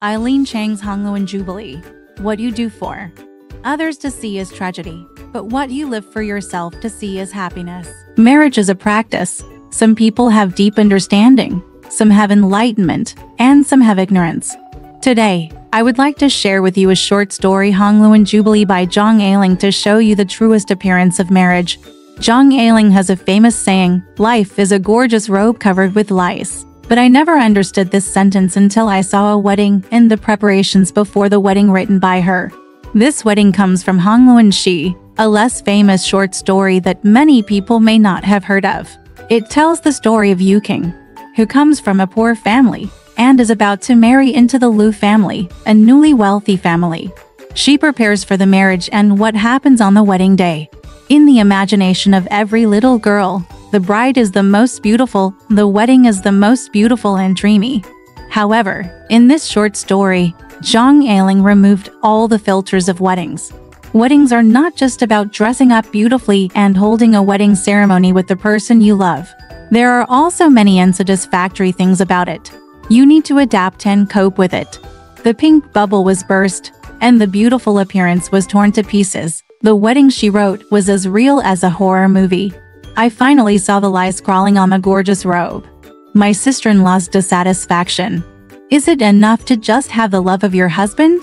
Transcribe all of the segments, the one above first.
Eileen Chang's Hongluan Jubilee. What you do for others to see is tragedy, but what you live for yourself to see is happiness. Marriage is a practice. Some people have deep understanding, some have enlightenment, and some have ignorance. Today, I would like to share with you a short story, Hongluan Jubilee by Eileen, to show you the truest appearance of marriage. Eileen has a famous saying, "Life is a gorgeous robe covered with lice." But I never understood this sentence until I saw a wedding and the preparations before the wedding written by her. This wedding comes from Hongluan Jubilee, a less famous short story that many people may not have heard of. It tells the story of Yuking, who comes from a poor family and is about to marry into the Liu family, a newly wealthy family. She prepares for the marriage and what happens on the wedding day. In the imagination of every little girl, the bride is the most beautiful, the wedding is the most beautiful and dreamy. However, in this short story, Eileen removed all the filters of weddings. Weddings are not just about dressing up beautifully and holding a wedding ceremony with the person you love. There are also many unsatisfactory things about it. You need to adapt and cope with it. The pink bubble was burst, and the beautiful appearance was torn to pieces. The wedding, she wrote, was as real as a horror movie. I finally saw the lice crawling on a gorgeous robe. My sister-in-law's dissatisfaction. Is it enough to just have the love of your husband?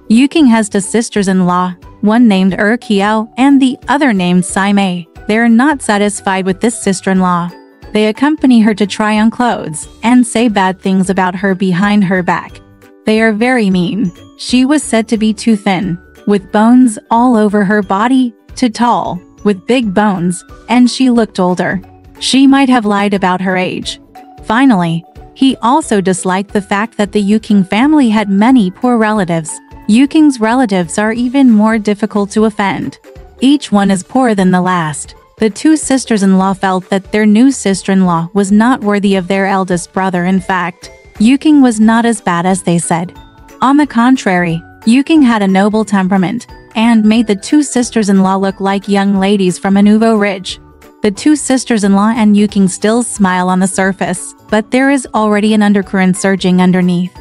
Yuking has two sisters-in-law, one named Kiao and the other named Mei. They're not satisfied with this sister-in-law. They accompany her to try on clothes and say bad things about her behind her back. They are very mean. She was said to be too thin, with bones all over her body, too tall, with big bones, and she looked older. She might have lied about her age. Finally, he also disliked the fact that the Yuking family had many poor relatives. Yuking's relatives are even more difficult to offend. Each one is poorer than the last. The two sisters-in-law felt that their new sister-in-law was not worthy of their eldest brother. In fact, Yuking was not as bad as they said. On the contrary, Yuking had a noble temperament and made the two sisters-in-law look like young ladies from a nouveau riche. The two sisters-in-law and Yuking still smile on the surface, but there is already an undercurrent surging underneath.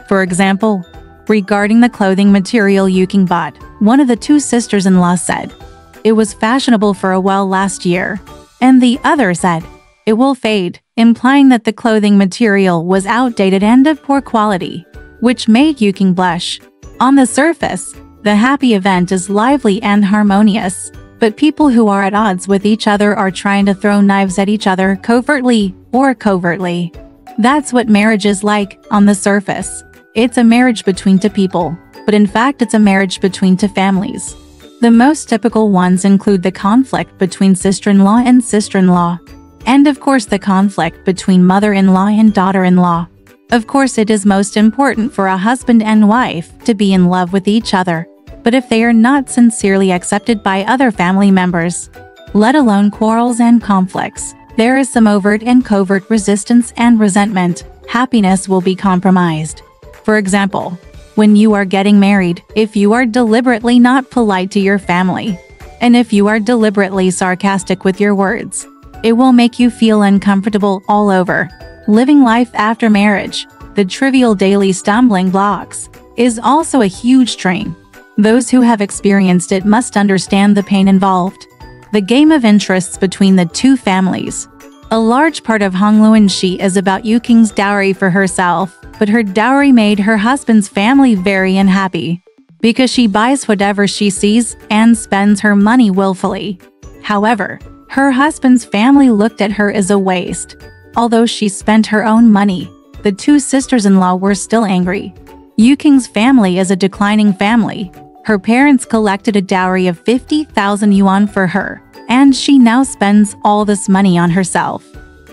For example, regarding the clothing material Yuking bought, one of the two sisters-in-law said, "It was fashionable for a while last year," and the other said, "It will fade," implying that the clothing material was outdated and of poor quality, which made Yuking blush. On the surface, the happy event is lively and harmonious, but people who are at odds with each other are trying to throw knives at each other covertly or covertly. That's what marriage is like on the surface. It's a marriage between two people, but in fact it's a marriage between two families. The most typical ones include the conflict between sister-in-law and sister-in-law, and of course the conflict between mother-in-law and daughter-in-law. Of course, it is most important for a husband and wife to be in love with each other, but if they are not sincerely accepted by other family members, let alone quarrels and conflicts, there is some overt and covert resistance and resentment, happiness will be compromised. For example, when you are getting married, if you are deliberately not polite to your family, and if you are deliberately sarcastic with your words, it will make you feel uncomfortable all over. Living life after marriage, the trivial daily stumbling blocks, is also a huge strain. Those who have experienced it must understand the pain involved. The game of interests between the two families. A large part of Hongluan Jubilee is about Yuking's dowry for herself, but her dowry made her husband's family very unhappy, because she buys whatever she sees and spends her money willfully. However, her husband's family looked at her as a waste. Although she spent her own money, the two sisters-in-law were still angry. Yuking's family is a declining family. Her parents collected a dowry of 50,000 yuan for her, and she now spends all this money on herself.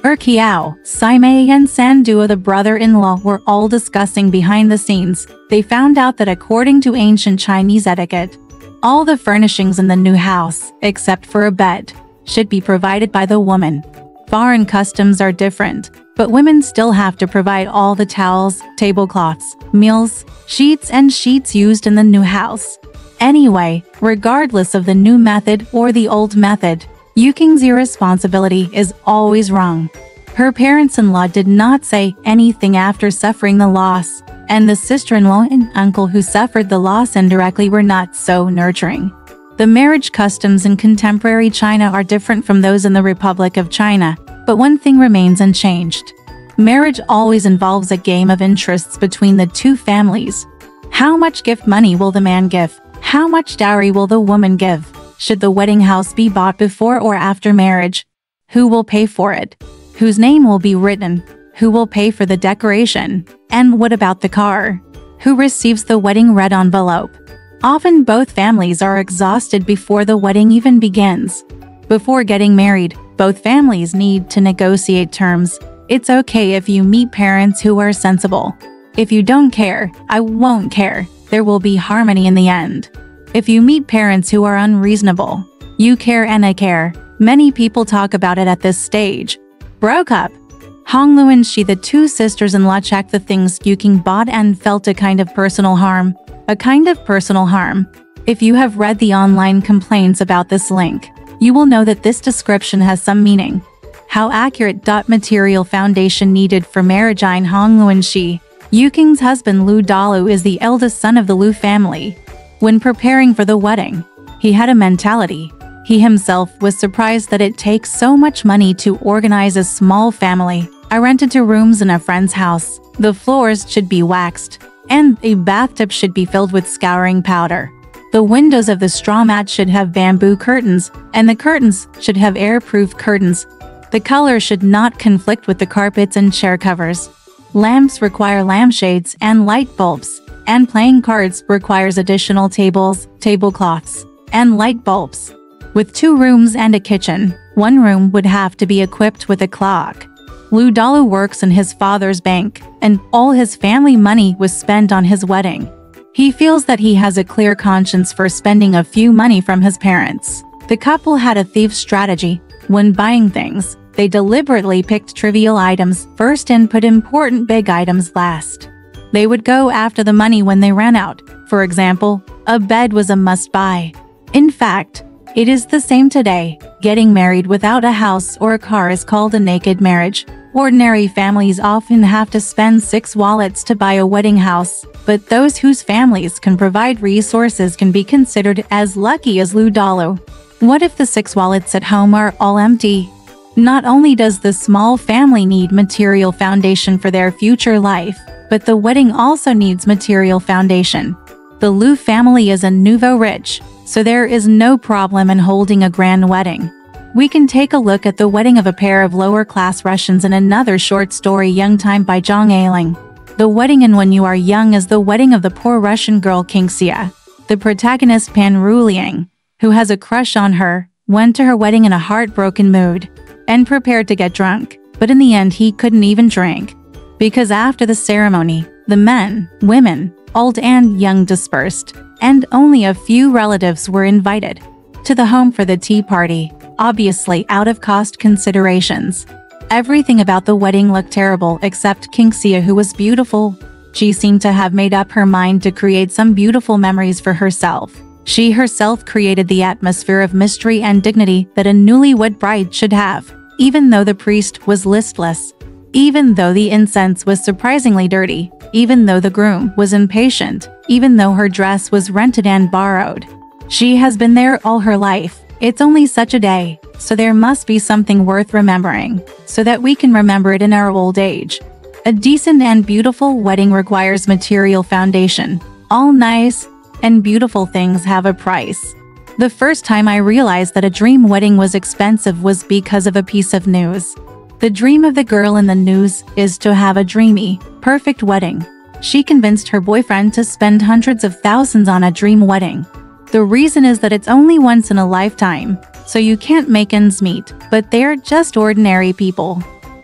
Kiao, Mei and Sanduo, the brother-in-law, were all discussing behind the scenes. They found out that according to ancient Chinese etiquette, all the furnishings in the new house, except for a bed, should be provided by the woman. Foreign customs are different, but women still have to provide all the towels, tablecloths, meals, sheets and sheets used in the new house. Anyway, regardless of the new method or the old method, Yuking's irresponsibility is always wrong. Her parents-in-law did not say anything after suffering the loss. and the sister-in-law and uncle who suffered the loss indirectly were not so nurturing. The marriage customs in contemporary China are different from those in the Republic of China, but one thing remains unchanged. Marriage always involves a game of interests between the two families. How much gift money will the man give? How much dowry will the woman give? Should the wedding house be bought before or after marriage? Who will pay for it? Whose name will be written? Who will pay for the decoration? And what about the car? Who receives the wedding red envelope? Often both families are exhausted before the wedding even begins. Before getting married, both families need to negotiate terms. It's okay if you meet parents who are sensible. If you don't care, I won't care. There will be harmony in the end. If you meet parents who are unreasonable, you care and I care. Many people talk about it at this stage. Broke up. Hongluan Jubilee, the two sisters-in-law, checked the things Yuking bought and felt a kind of personal harm. A kind of personal harm. If you have read the online complaints about this link, you will know that this description has some meaning. How accurate. Material foundation needed for marriage. In Hongluan Jubilee, Yuking's husband Lu Dalu is the eldest son of the Lu family. When preparing for the wedding, he had a mentality. He himself was surprised that it takes so much money to organize a small family. I rented 2 rooms in a friend's house. The floors should be waxed, and a bathtub should be filled with scouring powder. The windows of the straw mat should have bamboo curtains, and the curtains should have airproof curtains. The color should not conflict with the carpets and chair covers. Lamps require lampshades and light bulbs, and playing cards requires additional tables, tablecloths, and light bulbs. With 2 rooms and a kitchen, 1 room would have to be equipped with a clock. Lu Dalu works in his father's bank, and all his family money was spent on his wedding. He feels that he has a clear conscience for spending a few money from his parents. The couple had a thief's strategy. When buying things, they deliberately picked trivial items first and put important big items last. They would go after the money when they ran out. For example, a bed was a must-buy. In fact, it is the same today. Getting married without a house or a car is called a naked marriage. Ordinary families often have to spend 6 wallets to buy a wedding house, but those whose families can provide resources can be considered as lucky as Lu Dalu. What if the 6 wallets at home are all empty? Not only does the small family need material foundation for their future life, but the wedding also needs material foundation. The Lu family is a nouveau rich, so there is no problem in holding a grand wedding. We can take a look at the wedding of a pair of lower-class Russians in another short story, Young Time by Zhang Ailing. The wedding in When You Are Young is the wedding of the poor Russian girl Qingxia. The protagonist Pan Ruliang, who has a crush on her, went to her wedding in a heartbroken mood and prepared to get drunk, but in the end he couldn't even drink. Because after the ceremony, the men, women, old and young dispersed, and only a few relatives were invited to the home for the tea party, obviously out of cost considerations. Everything about the wedding looked terrible except Qingxia, who was beautiful. She seemed to have made up her mind to create some beautiful memories for herself. She herself created the atmosphere of mystery and dignity that a newlywed bride should have, even though the priest was listless, even though the incense was surprisingly dirty, even though the groom was impatient, even though her dress was rented and borrowed. She has been there all her life. It's only such a day, so there must be something worth remembering, so that we can remember it in our old age. A decent and beautiful wedding requires material foundation. All nice and beautiful things have a price. The first time I realized that a dream wedding was expensive was because of a piece of news. The dream of the girl in the news is to have a dreamy, perfect wedding. She convinced her boyfriend to spend hundreds of thousands on a dream wedding. The reason is that it's only once in a lifetime, so you can't make ends meet, but they're just ordinary people.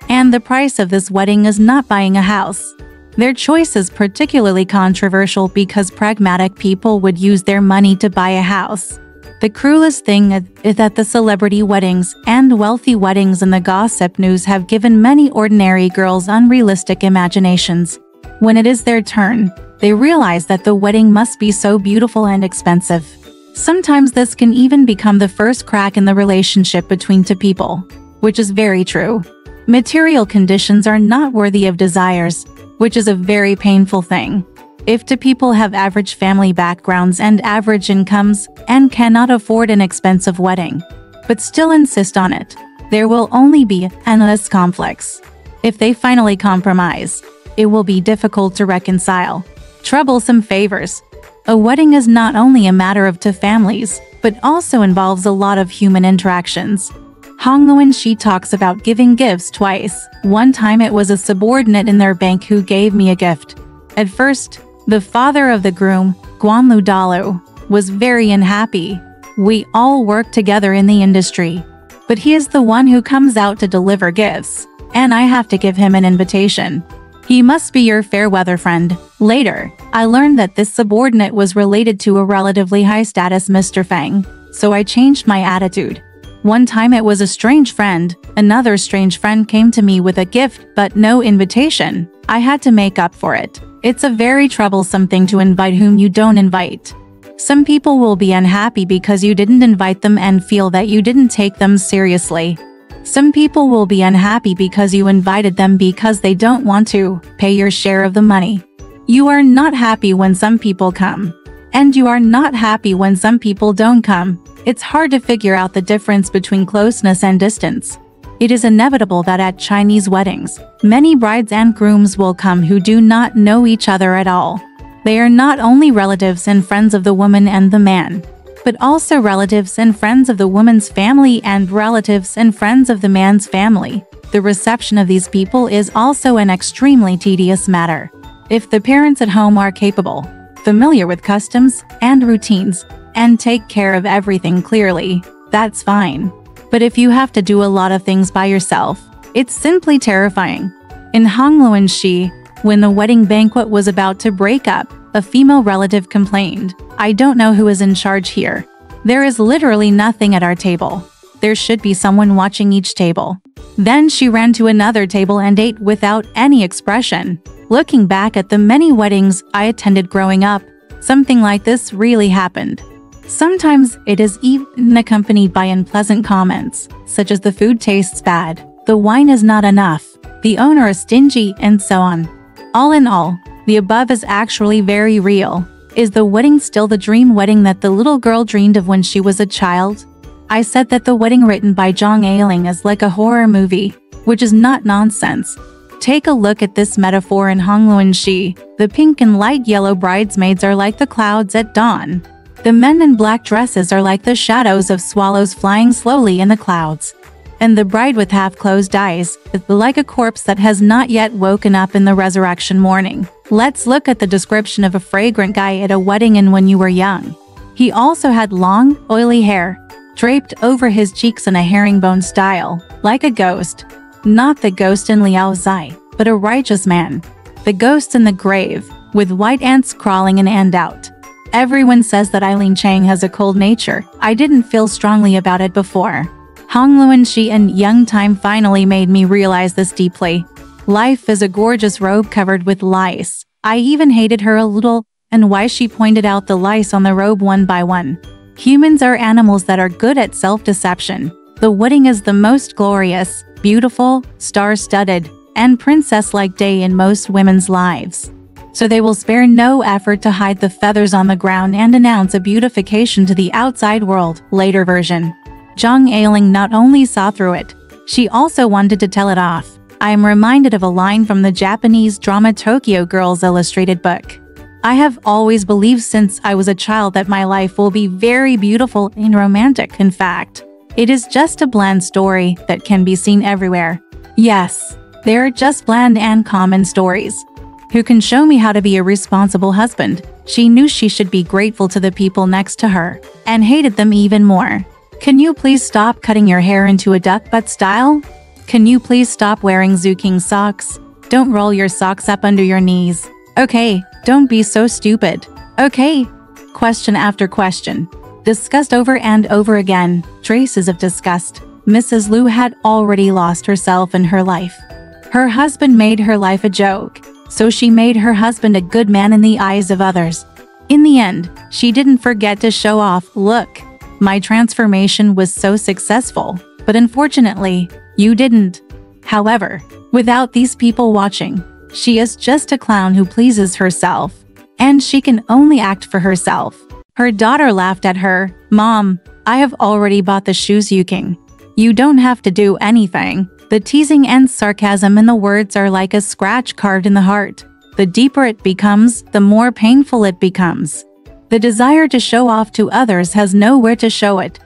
And the price of this wedding is not buying a house. Their choice is particularly controversial because pragmatic people would use their money to buy a house. The cruelest thing is that the celebrity weddings and wealthy weddings in the gossip news have given many ordinary girls unrealistic imaginations. When it is their turn, they realize that the wedding must be so beautiful and expensive. Sometimes this can even become the first crack in the relationship between 2 people, which is very true. Material conditions are not worthy of desires. which is a very painful thing. If two people have average family backgrounds and average incomes and cannot afford an expensive wedding, but still insist on it, there will only be endless conflicts. If they finally compromise, it will be difficult to reconcile. Troublesome favors. A wedding is not only a matter of two families, but also involves a lot of human interactions. Hongluan Jubilee talks about giving gifts twice. One time it was a subordinate in their bank who gave me a gift. At first, the father of the groom, Guanlu Dalu, was very unhappy. We all work together in the industry, but he is the one who comes out to deliver gifts, and I have to give him an invitation. He must be your fair weather friend. Later, I learned that this subordinate was related to a relatively high-status Mr. Fang, so I changed my attitude. One time it was a strange friend. Another strange friend came to me with a gift but no invitation. I had to make up for it. It's a very troublesome thing to invite whom you don't invite. Some people will be unhappy because you didn't invite them and feel that you didn't take them seriously. Some people will be unhappy because you invited them because they don't want to pay your share of the money. You are not happy when some people come, and you are not happy when some people don't come. It's hard to figure out the difference between closeness and distance. It is inevitable that at Chinese weddings, many brides and grooms will come who do not know each other at all. They are not only relatives and friends of the woman and the man, but also relatives and friends of the woman's family and relatives and friends of the man's family. The reception of these people is also an extremely tedious matter. If the parents at home are capable, familiar with customs and routines, and take care of everything clearly, that's fine. But if you have to do a lot of things by yourself, it's simply terrifying. In Hongluan Jubilee, when the wedding banquet was about to break up, a female relative complained, "I don't know who is in charge here. There is literally nothing at our table. There should be someone watching each table." Then she ran to another table and ate without any expression. Looking back at the many weddings I attended growing up, something like this really happened. Sometimes it is even accompanied by unpleasant comments, such as "the food tastes bad," "the wine is not enough," "the owner is stingy," and so on. All in all, the above is actually very real. Is the wedding still the dream wedding that the little girl dreamed of when she was a child? I said that the wedding written by Zhang Eiling is like a horror movie, which is not nonsense. Take a look at this metaphor in Hongluan Jubilee. The pink and light yellow bridesmaids are like the clouds at dawn. The men in black dresses are like the shadows of swallows flying slowly in the clouds. And the bride with half-closed eyes is like a corpse that has not yet woken up in the resurrection morning. Let's look at the description of a fragrant guy at a wedding and when you were young. He also had long, oily hair, draped over his cheeks in a herringbone style, like a ghost. Not the ghost in Liao Zai, but a righteous man. The ghost in the grave, with white ants crawling in and out. Everyone says that Eileen Chang has a cold nature. I didn't feel strongly about it before. Hongluan Jubilee and Young Time finally made me realize this deeply. Life is a gorgeous robe covered with lice. I even hated her a little, and why she pointed out the lice on the robe one by one. Humans are animals that are good at self-deception. The wedding is the most glorious, beautiful, star-studded, and princess-like day in most women's lives. So they will spare no effort to hide the feathers on the ground and announce a beautification to the outside world. Later version. Zhang Eiling not only saw through it, she also wanted to tell it off. I am reminded of a line from the Japanese drama Tokyo Girls Illustrated book. I have always believed since I was a child that my life will be very beautiful and romantic. In fact, it is just a bland story that can be seen everywhere. Yes, they are just bland and common stories. Who can show me how to be a responsible husband? She knew she should be grateful to the people next to her, and hated them even more. Can you please stop cutting your hair into a duck butt style? Can you please stop wearing Zuking socks? Don't roll your socks up under your knees. Okay, don't be so stupid. Okay. Question after question. Discussed over and over again. Traces of disgust. Mrs. Liu had already lost herself in her life. Her husband made her life a joke, so she made her husband a good man in the eyes of others. In the end, she didn't forget to show off, "Look, my transformation was so successful," but unfortunately, you didn't. However, without these people watching, She is just a clown who pleases herself. And she can only act for herself. Her daughter laughed at her. "Mom, I have already bought the shoes you king. You don't have to do anything." The teasing and sarcasm in the words are like a scratch carved in the heart. The deeper it becomes, the more painful it becomes. The desire to show off to others has nowhere to show it.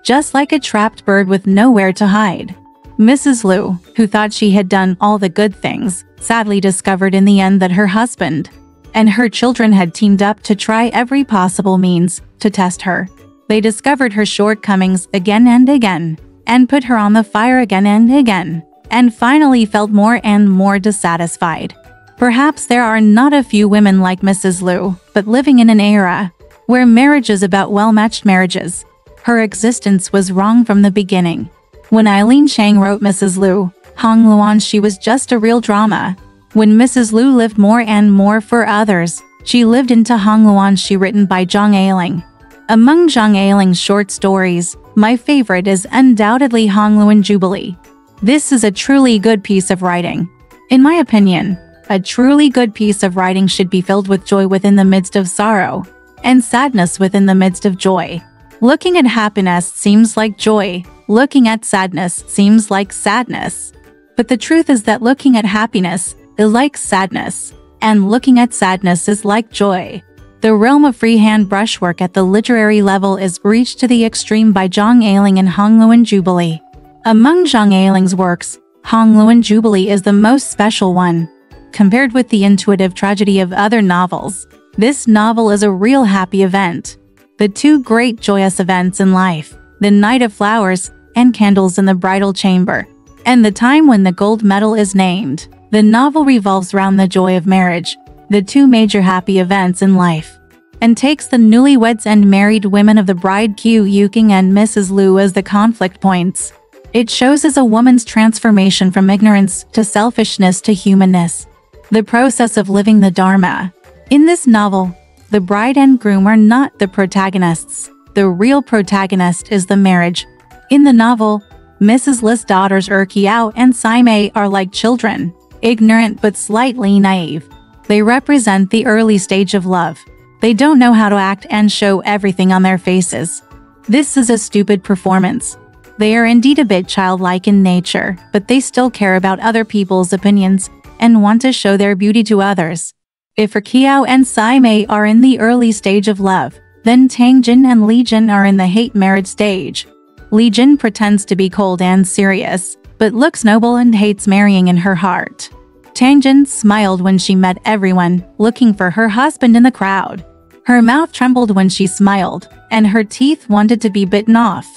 Just like a trapped bird with nowhere to hide. Mrs. Liu, who thought she had done all the good things, sadly discovered in the end that her husband and her children had teamed up to try every possible means to test her. They discovered her shortcomings again and again, and put her on the fire again and again, and finally felt more and more dissatisfied. Perhaps there are not a few women like Mrs. Liu, but living in an era where marriage is about well-matched marriages, her existence was wrong from the beginning. When Eileen Chang wrote Mrs. Liu, Hongluan, she was just a real drama. When Mrs. Liu lived more and more for others, she lived into Hongluan, she written by Zhang Ailing. Among Zhang Ailing's short stories, my favorite is undoubtedly Hongluan Jubilee. This is a truly good piece of writing. In my opinion, a truly good piece of writing should be filled with joy within the midst of sorrow, and sadness within the midst of joy. Looking at happiness seems like joy, looking at sadness seems like sadness. But the truth is that looking at happiness is like sadness, and looking at sadness is like joy. The realm of freehand brushwork at the literary level is reached to the extreme by Zhang Ailing in Hongluan Jubilee. Among Zhang Ailing's works, Hongluan Jubilee is the most special one. Compared with the intuitive tragedy of other novels, this novel is a real happy event. The two great joyous events in life, the night of flowers and candles in the bridal chamber, and the time when the gold medal is named. The novel revolves around the joy of marriage, the two major happy events in life, and takes the newlyweds and married women of the bride Qiu Yuking and Mrs. Liu as the conflict points. It shows as a woman's transformation from ignorance to selfishness to humanness, the process of living the Dharma. In this novel, the bride and groom are not the protagonists. The real protagonist is the marriage. In the novel, Mrs. Li's daughters Qiao and Mei are like children, ignorant but slightly naive. They represent the early stage of love. They don't know how to act and show everything on their faces. This is a stupid performance. They are indeed a bit childlike in nature, but they still care about other people's opinions and want to show their beauty to others. If Qiao and Mei are in the early stage of love, then Tang Jin and Li Jin are in the hate marriage stage. Li Jin pretends to be cold and serious, but looks noble and hates marrying in her heart. Tang Jin smiled when she met everyone, looking for her husband in the crowd. Her mouth trembled when she smiled, and her teeth wanted to be bitten off.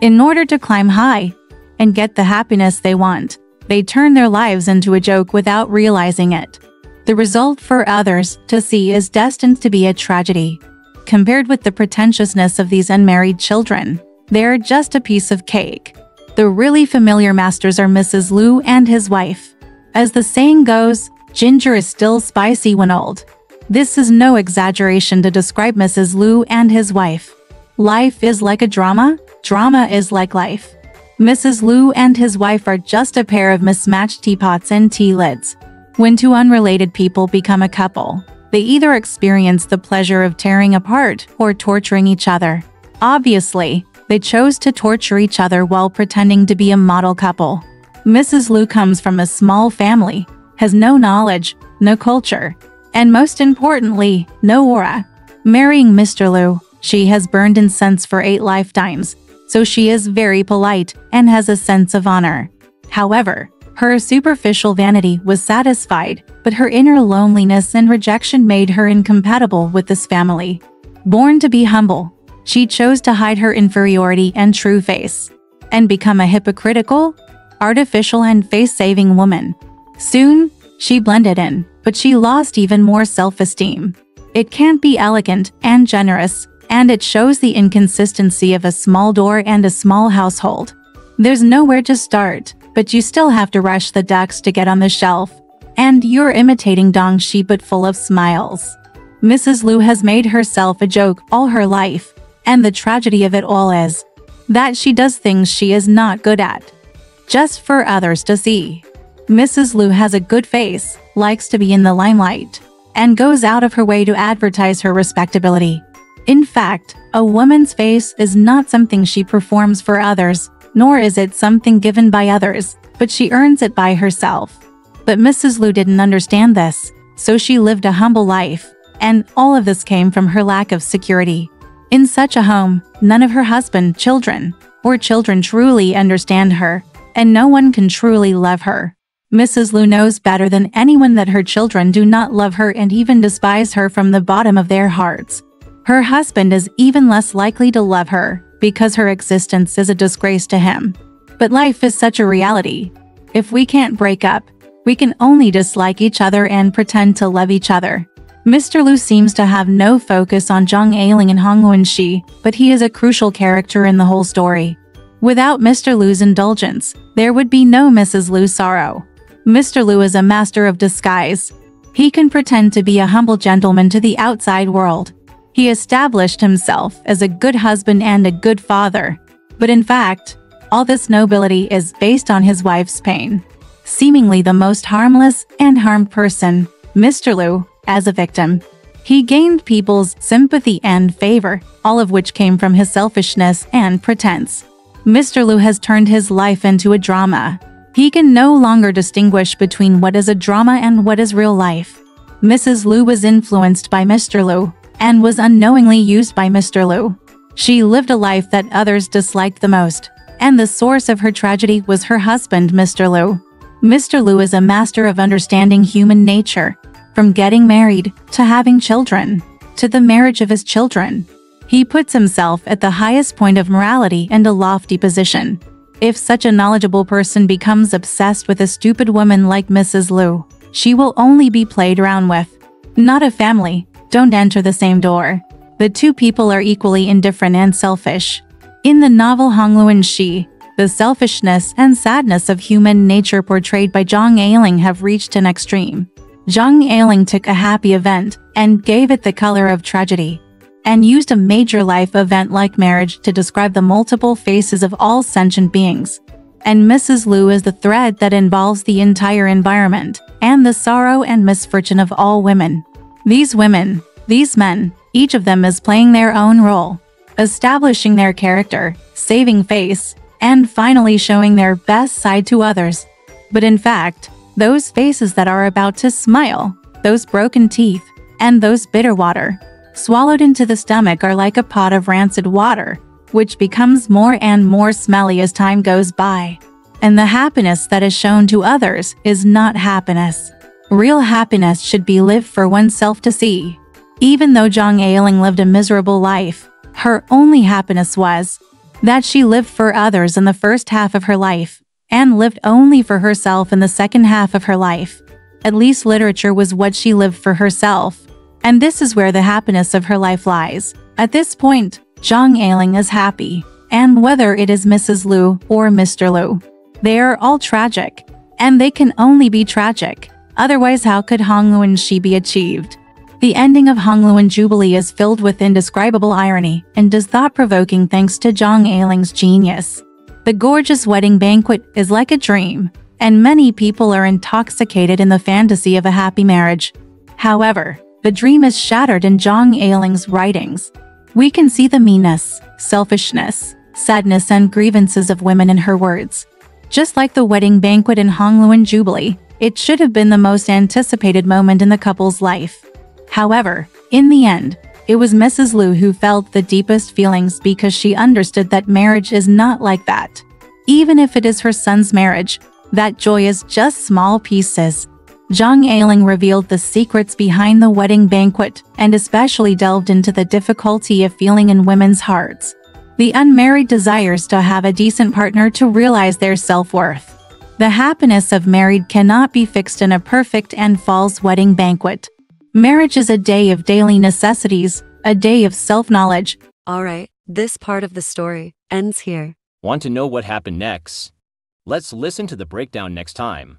In order to climb high and get the happiness they want, they turn their lives into a joke without realizing it. The result for others to see is destined to be a tragedy. Compared with the pretentiousness of these unmarried children, they're just a piece of cake. The really familiar masters are Mrs. Liu and his wife. As the saying goes, ginger is still spicy when old. This is no exaggeration to describe Mrs. Liu and his wife. Life is like a drama, drama is like life. Mrs. Liu and his wife are just a pair of mismatched teapots and tea lids. When two unrelated people become a couple, they either experience the pleasure of tearing apart or torturing each other. Obviously, they chose to torture each other while pretending to be a model couple. Mrs. Liu comes from a small family, has no knowledge, no culture, and most importantly, no aura. Marrying Mr. Liu, she has burned incense for 8 lifetimes, so she is very polite and has a sense of honor. However, her superficial vanity was satisfied, but her inner loneliness and rejection made her incompatible with this family. Born to be humble, she chose to hide her inferiority and true face, and become a hypocritical, artificial and face-saving woman. Soon, she blended in, but she lost even more self-esteem. It can't be elegant and generous, and it shows the inconsistency of a small door and a small household. There's nowhere to start, but you still have to rush the ducks to get on the shelf. And you're imitating Dong Shi but full of smiles. Mrs. Liu has made herself a joke all her life, and the tragedy of it all is that she does things she is not good at, just for others to see. Mrs. Liu has a good face, likes to be in the limelight, and goes out of her way to advertise her respectability. In fact, a woman's face is not something she performs for others, nor is it something given by others, but she earns it by herself. But Mrs. Lu didn't understand this, so she lived a humble life, and all of this came from her lack of security. In such a home, none of her husband, children truly understand her, and no one can truly love her. Mrs. Lu knows better than anyone that her children do not love her and even despise her from the bottom of their hearts. Her husband is even less likely to love her, because her existence is a disgrace to him. But life is such a reality. If we can't break up, we can only dislike each other and pretend to love each other. Mr. Lu seems to have no focus on Zhang Ailing and Hongluan Shi, but he is a crucial character in the whole story. Without Mr. Lu's indulgence, there would be no Mrs. Lu's sorrow. Mr. Lu is a master of disguise. He can pretend to be a humble gentleman to the outside world. He established himself as a good husband and a good father. But in fact, all this nobility is based on his wife's pain. Seemingly the most harmless and harmed person, Mr. Lu, as a victim. He gained people's sympathy and favor, all of which came from his selfishness and pretense. Mr. Lu has turned his life into a drama. He can no longer distinguish between what is a drama and what is real life. Mrs. Lu was influenced by Mr. Lu, and was unknowingly used by Mr. Lu. She lived a life that others disliked the most, and the source of her tragedy was her husband, Mr. Lu. Mr. Lu is a master of understanding human nature, from getting married, to having children, to the marriage of his children. He puts himself at the highest point of morality and a lofty position. If such a knowledgeable person becomes obsessed with a stupid woman like Mrs. Lu, she will only be played around with. Not a family, don't enter the same door. The two people are equally indifferent and selfish. In the novel Hongluan Shi, the selfishness and sadness of human nature portrayed by Zhang Ailing have reached an extreme. Zhang Ailing took a happy event and gave it the color of tragedy, and used a major life event like marriage to describe the multiple faces of all sentient beings. And Mrs. Lu is the thread that involves the entire environment, and the sorrow and misfortune of all women. These women, these men, each of them is playing their own role, establishing their character, saving face, and finally showing their best side to others. But in fact, those faces that are about to smile, those broken teeth, and those bitter water, swallowed into the stomach are like a pot of rancid water, which becomes more and more smelly as time goes by. And the happiness that is shown to others is not happiness. Real happiness should be lived for oneself to see. Even though Zhang Ailing lived a miserable life, her only happiness was that she lived for others in the first half of her life, and lived only for herself in the second half of her life. At least literature was what she lived for herself. And this is where the happiness of her life lies. At this point, Zhang Ailing is happy, and whether it is Mrs. Lu or Mr. Lu, they are all tragic, and they can only be tragic. Otherwise, how could Hongluan Shi be achieved? The ending of Hongluan Jubilee is filled with indescribable irony and is thought-provoking thanks to Zhang Ailing's genius. The gorgeous wedding banquet is like a dream, and many people are intoxicated in the fantasy of a happy marriage. However, the dream is shattered in Zhang Ailing's writings. We can see the meanness, selfishness, sadness and grievances of women in her words. Just like the wedding banquet in Hongluan Jubilee, it should have been the most anticipated moment in the couple's life. However, in the end, it was Mrs. Lu who felt the deepest feelings because she understood that marriage is not like that. Even if it is her son's marriage, that joy is just small pieces. Zhang Ailing revealed the secrets behind the wedding banquet and especially delved into the difficulty of feeling in women's hearts. The unmarried desires to have a decent partner to realize their self-worth. The happiness of married cannot be fixed in a perfect and false wedding banquet. Marriage is a day of daily necessities, a day of self-knowledge. Alright, this part of the story ends here. Want to know what happened next? Let's listen to the breakdown next time.